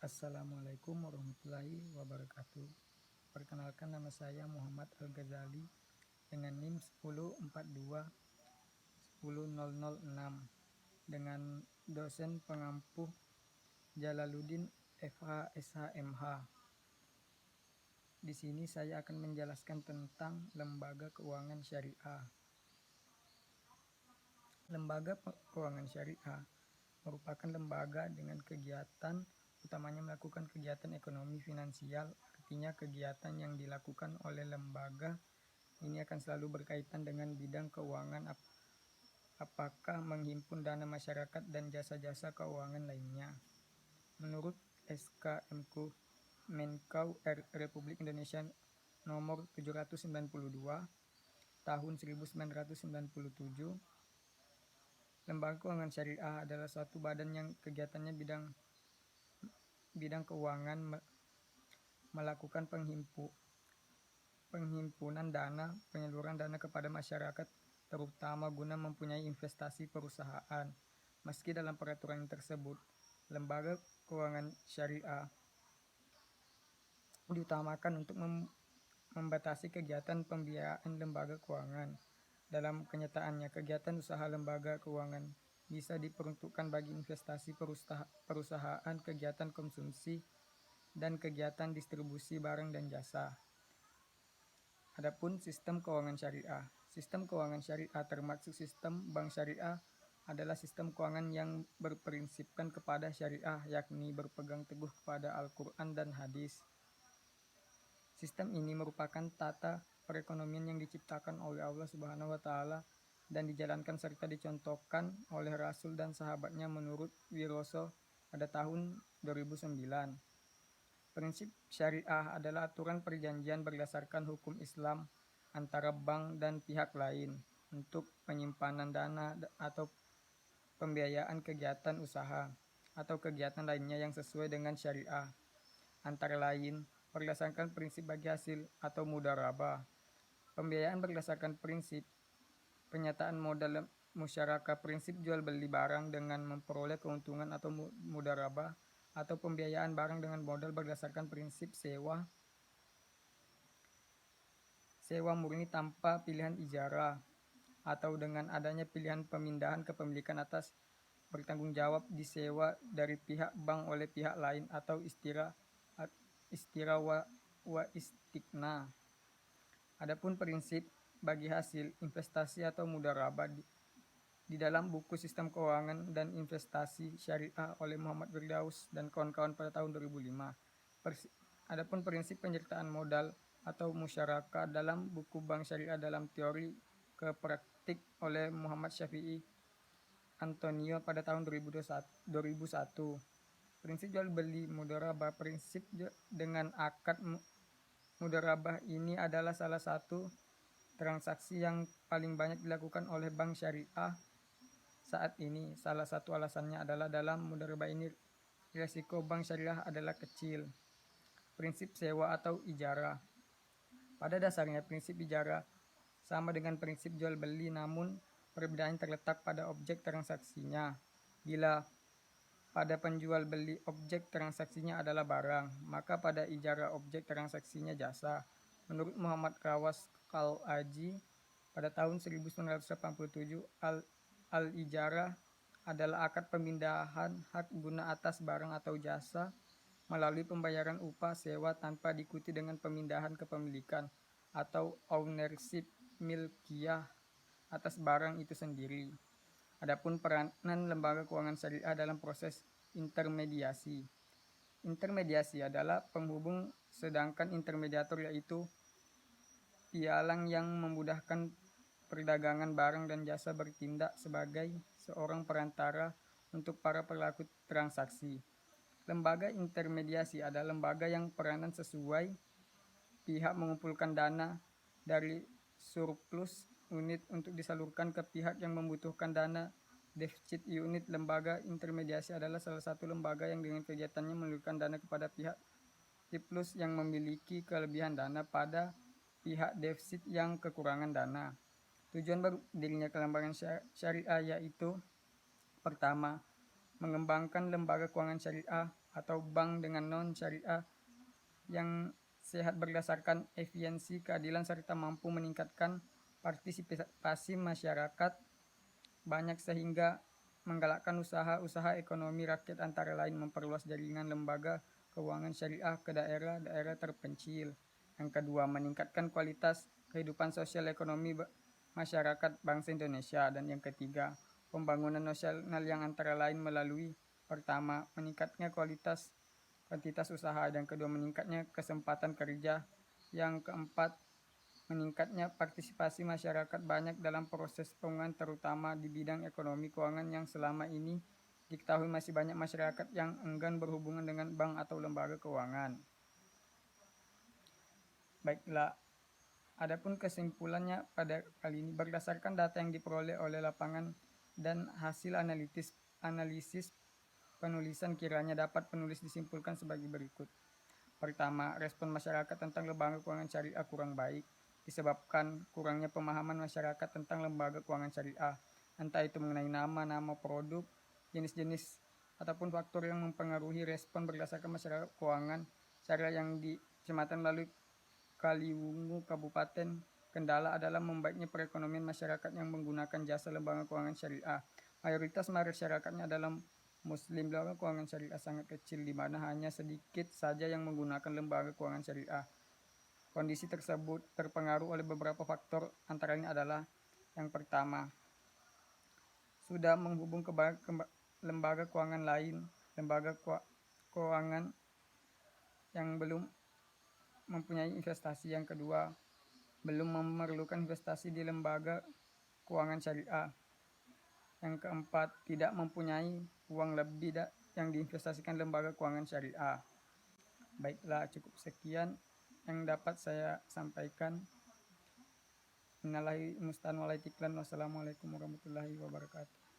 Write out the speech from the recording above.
Assalamualaikum warahmatullahi wabarakatuh. Perkenalkan, nama saya Muhammad Al-Ghazali dengan NIM 1042-10006 dengan dosen pengampu Jalaluddin FH SHMH. Di sini saya akan menjelaskan tentang lembaga keuangan syariah. Lembaga keuangan syariah merupakan lembaga dengan kegiatan utamanya melakukan kegiatan ekonomi finansial. Artinya kegiatan yang dilakukan oleh lembaga ini akan selalu berkaitan dengan bidang keuangan, apakah menghimpun dana masyarakat dan jasa-jasa keuangan lainnya. Menurut SK Menkeu Republik Indonesia nomor 792 tahun 1997, lembaga keuangan syariah adalah suatu badan yang kegiatannya bidang keuangan, melakukan penghimpunan dana, penyaluran dana kepada masyarakat, terutama guna mempunyai investasi perusahaan. Meski dalam peraturan tersebut, lembaga keuangan syariah diutamakan untuk membatasi kegiatan pembiayaan lembaga keuangan. Dalam kenyataannya, kegiatan usaha lembaga keuangan bisa diperuntukkan bagi investasi perusahaan, kegiatan konsumsi, dan kegiatan distribusi barang dan jasa. Adapun sistem keuangan syariah. Sistem keuangan syariah termasuk sistem bank syariah adalah sistem keuangan yang berprinsipkan kepada syariah, yakni berpegang teguh kepada Al-Quran dan hadis. Sistem ini merupakan tata perekonomian yang diciptakan oleh Allah Subhanahu wa Ta'ala dan dijalankan serta dicontohkan oleh Rasul dan sahabatnya menurut Wiroso pada tahun 2009. Prinsip syariah adalah aturan perjanjian berdasarkan hukum Islam antara bank dan pihak lain untuk penyimpanan dana atau pembiayaan kegiatan usaha atau kegiatan lainnya yang sesuai dengan syariah. Antara lain, berdasarkan prinsip bagi hasil atau mudharabah. Pembiayaan berdasarkan prinsip penyataan modal musyarakah, prinsip jual beli barang dengan memperoleh keuntungan atau mudharabah, atau pembiayaan barang dengan modal berdasarkan prinsip sewa murni tanpa pilihan ijarah, atau dengan adanya pilihan pemindahan kepemilikan atas bertanggung jawab disewa dari pihak bank oleh pihak lain, atau istira wa istikna. Adapun prinsip bagi hasil investasi atau mudharabah di dalam buku Sistem Keuangan dan Investasi Syariah oleh Muhammad Firdaus dan kawan-kawan pada tahun 2005. Adapun prinsip penyertaan modal atau musyarakah dalam buku Bank Syariah dalam teori ke praktik oleh Muhammad Syafi'i Antonio pada tahun 2001. Prinsip jual beli mudharabah. Prinsip dengan akad mudharabah ini adalah salah satu transaksi yang paling banyak dilakukan oleh bank syariah saat ini. Salah satu alasannya adalah dalam mudharabah ini risiko bank syariah adalah kecil. Prinsip sewa atau ijarah. Pada dasarnya prinsip ijarah sama dengan prinsip jual beli, namun perbedaan terletak pada objek transaksinya. Bila pada penjual beli objek transaksinya adalah barang, maka pada ijarah objek transaksinya jasa. Menurut Muhammad Rawas Al-Aji pada tahun 1987, al-ijarah adalah akad pemindahan hak guna atas barang atau jasa melalui pembayaran upah sewa tanpa diikuti dengan pemindahan kepemilikan atau ownership milkiyah atas barang itu sendiri. Adapun peranan lembaga keuangan syariah dalam proses intermediasi. Intermediasi adalah penghubung, sedangkan intermediator yaitu pialang yang memudahkan perdagangan barang dan jasa, bertindak sebagai seorang perantara untuk para pelaku transaksi. Lembaga intermediasi adalah lembaga yang peranan sesuai pihak mengumpulkan dana dari surplus unit untuk disalurkan ke pihak yang membutuhkan dana defisit unit. Lembaga intermediasi adalah salah satu lembaga yang dengan kegiatannya mengalirkan dana kepada pihak surplus yang memiliki kelebihan dana pada pihak defisit yang kekurangan dana. Tujuan berdirinya lembaga syariah yaitu: pertama, mengembangkan lembaga keuangan syariah atau bank dengan non-syariah yang sehat berdasarkan efisiensi, keadilan, serta mampu meningkatkan partisipasi masyarakat banyak sehingga menggalakkan usaha-usaha ekonomi rakyat antara lain memperluas jaringan lembaga keuangan syariah ke daerah-daerah terpencil. Yang kedua, meningkatkan kualitas kehidupan sosial ekonomi masyarakat bangsa Indonesia. Dan yang ketiga, pembangunan nasional yang antara lain melalui pertama, meningkatnya kuantitas usaha, dan kedua, meningkatnya kesempatan kerja, yang keempat, meningkatnya partisipasi masyarakat banyak dalam proses pembangunan terutama di bidang ekonomi keuangan yang selama ini diketahui masih banyak masyarakat yang enggan berhubungan dengan bank atau lembaga keuangan. Baiklah, adapun kesimpulannya pada kali ini berdasarkan data yang diperoleh oleh lapangan dan hasil analisis penulisan kiranya dapat penulis disimpulkan sebagai berikut. Pertama, respon masyarakat tentang lembaga keuangan syariah kurang baik disebabkan kurangnya pemahaman masyarakat tentang lembaga keuangan syariah, entah itu mengenai nama produk, jenis-jenis, ataupun faktor yang mempengaruhi respon berdasarkan masyarakat keuangan syariah yang di Kecamatan melalui Kaliwungu, Kabupaten Kendala adalah membaiknya perekonomian masyarakat yang menggunakan jasa lembaga keuangan syariah. Mayoritas masyarakatnya adalah Muslim. Lembaga keuangan syariah sangat kecil di mana hanya sedikit saja yang menggunakan lembaga keuangan syariah. Kondisi tersebut terpengaruh oleh beberapa faktor, antara lain adalah yang pertama, sudah menghubung ke lembaga keuangan lain, lembaga keuangan yang belum mempunyai investasi. Yang kedua, belum memerlukan investasi di lembaga keuangan syariah. Yang keempat, tidak mempunyai uang lebih yang diinvestasikan lembaga keuangan syariah. Baiklah, cukup sekian yang dapat saya sampaikan. Innalillahi musta'an walaikiklan. Wassalamualaikum warahmatullahi wabarakatuh.